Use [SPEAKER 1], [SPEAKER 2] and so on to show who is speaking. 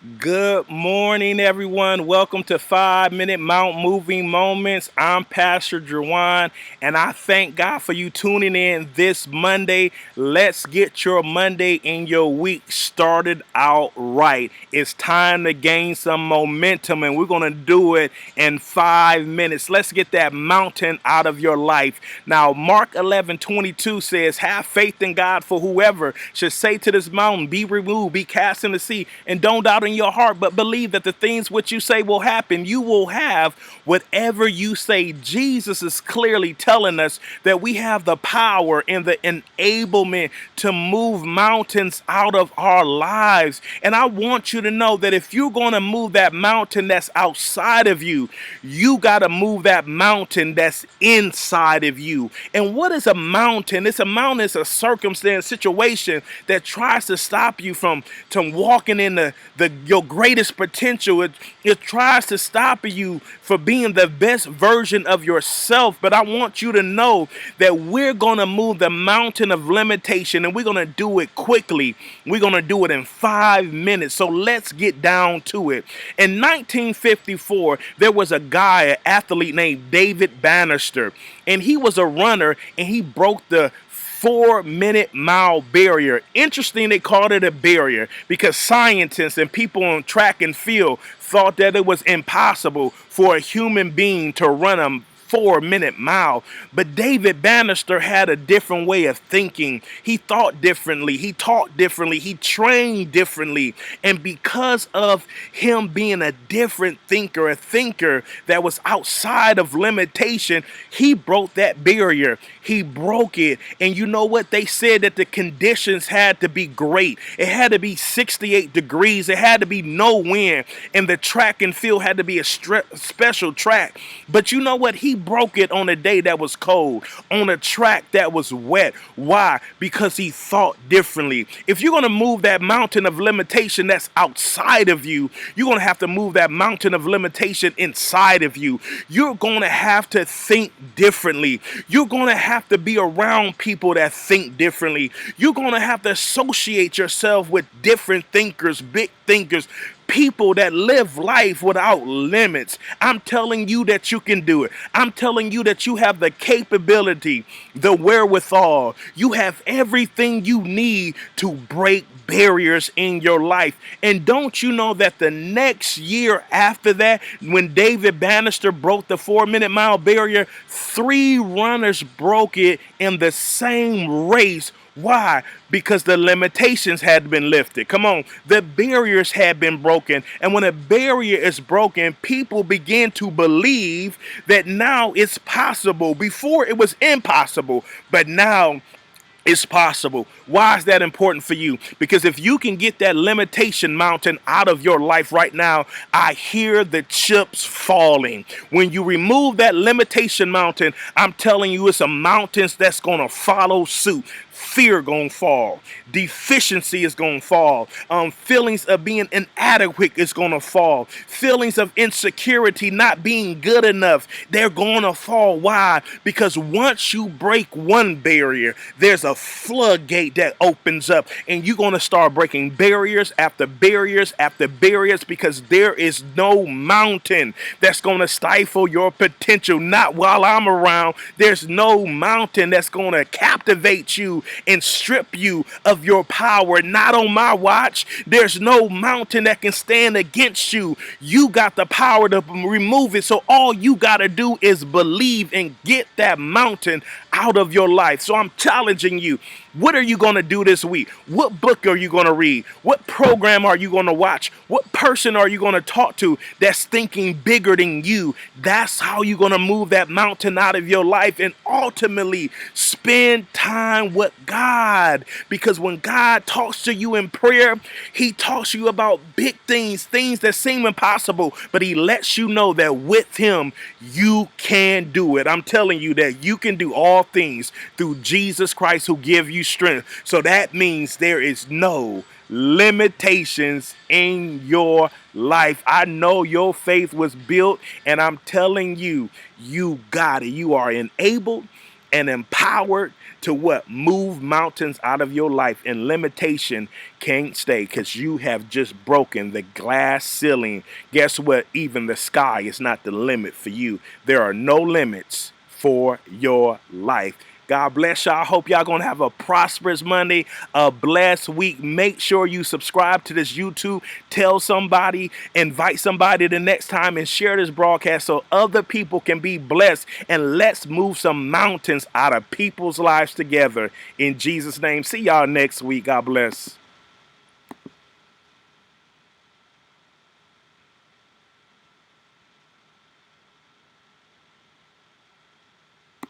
[SPEAKER 1] Good morning, everyone. Welcome to 5 Minute Mount Moving Moments. I'm Pastor Jerwan, and I thank God for you tuning in this Monday. Let's get your Monday and your week started out right. It's time to gain some momentum, and we're going to do it in 5 minutes. Let's get that mountain out of your life. Now, Mark 11:22 says, "Have faith in God, for whoever should say to this mountain, be removed, be cast in the sea, and don't doubt in your heart, but believe that the things which you say will happen. You will have whatever you say." Jesus is clearly telling us that we have the power and the enablement to move mountains out of our lives. And I want you to know that if you're going to move that mountain that's outside of you, you got to move that mountain that's inside of you. And what is a mountain? It's a mountain, it's a circumstance, situation that tries to stop you from walking in your greatest potential. It tries to stop you from being the best version of yourself. But I want you to know that we're going to move the mountain of limitation, and we're going to do it quickly. We're going to do it in 5 minutes. So let's get down to it. In 1954, there was a guy, an athlete named David Bannister, and he was a runner, and he broke the 4 minute mile barrier. Interesting, they called it a barrier because scientists and people on track and field thought that it was impossible for a human being to run a 4 minute mile. But David Bannister had a different way of thinking. He thought differently, he talked differently, he trained differently. And because of him being a different thinker, a thinker that was outside of limitation, he broke that barrier. He broke it. And you know what? They said that the conditions had to be great. It had to be 68 degrees. It had to be no wind. And the track and field had to be a special track. But you know what? He broke it on a day that was cold, on a track that was wet. Why? Because he thought differently. If you're going to move that mountain of limitation that's outside of you, you're going to have to move that mountain of limitation inside of you. You're going to have to think differently. You're going to have to be around people that think differently. You're going to have to associate yourself with different thinkers, big thinkers, people that live life without limits. I'm telling you that you can do it. I'm telling you that you have the capability, the wherewithal. You have everything you need to break barriers in your life. And don't you know that the next year after that, when David Bannister broke the 4 minute mile barrier, 3 runners broke it in the same race. Why? Because the limitations had been lifted. Come on. The barriers had been broken. And when a barrier is broken, people begin to believe that now it's possible. Before it was impossible, but now it's possible. Why is that important for you? Because if you can get that limitation mountain out of your life right now, I hear the chips falling. When you remove that limitation mountain, I'm telling you, it's a mountain that's going to follow suit. Fear gonna fall. Deficiency is gonna fall. Feelings of being inadequate is gonna fall. Feelings of insecurity, not being good enough, they're gonna fall. Why? Because once you break one barrier, there's a floodgate that opens up, and you're gonna start breaking barriers after barriers after barriers, because there is no mountain that's gonna stifle your potential. Not while I'm around. There's no mountain that's gonna captivate you and strip you of your power. Not on my watch. There's no mountain that can stand against you. You got the power to remove it. So all you got to do is believe and get that mountain out of your life. So I'm challenging you. What are you going to do this week? What book are you going to read? What program are you going to watch? What person are you going to talk to that's thinking bigger than you? That's how you're going to move that mountain out of your life, and ultimately spend time with God. Because when God talks to you in prayer, he talks to you about big things, things that seem impossible, but he lets you know that with him, you can do it. I'm telling you that you can do all things through Jesus Christ who give you strength. So that means there is no limitations in your life. I know your faith was built, and I'm telling you, you got it. You are enabled and empowered to what? Move mountains out of your life, and limitation can't stay because you have just broken the glass ceiling. Guess what? Even the sky is not the limit for you. There are no limits for your life. God bless y'all. I hope y'all gonna have a prosperous Monday, a blessed week. Make sure you subscribe to this YouTube. Tell somebody, invite somebody the next time, and share this broadcast so other people can be blessed. And let's move some mountains out of people's lives together. In Jesus' name. See y'all next week. God bless.